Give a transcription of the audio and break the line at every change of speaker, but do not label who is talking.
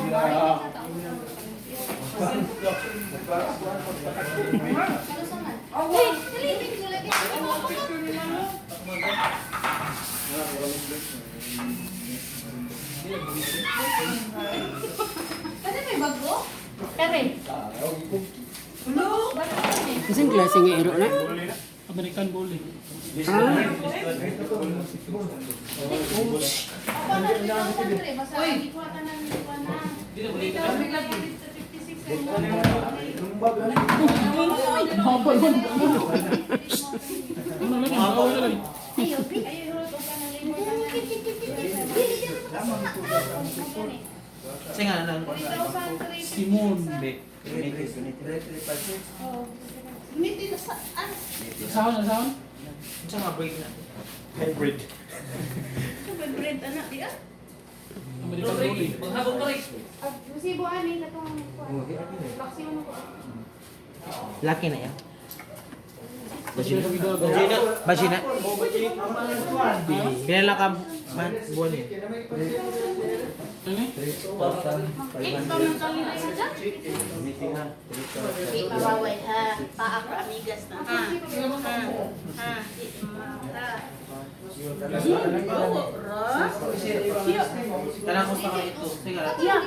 Kasi may bago? Ere.
Isang klase nga iro na?
American Bully.
Ah.
Singa lang.
Simon. Saan?
Sa mga break na.
Hybrid.
Bread anak dia.
American Bully.
Maghabog ka rin.
Musibo ani katong vaccine mo ko.
Laki na yan.
Basina.
Basina. Binala ka man buwan eh.
Ano?
Mawaway ha. Paak ra amigas na.
Kailangan ko sa ito. Sige.
Yeah.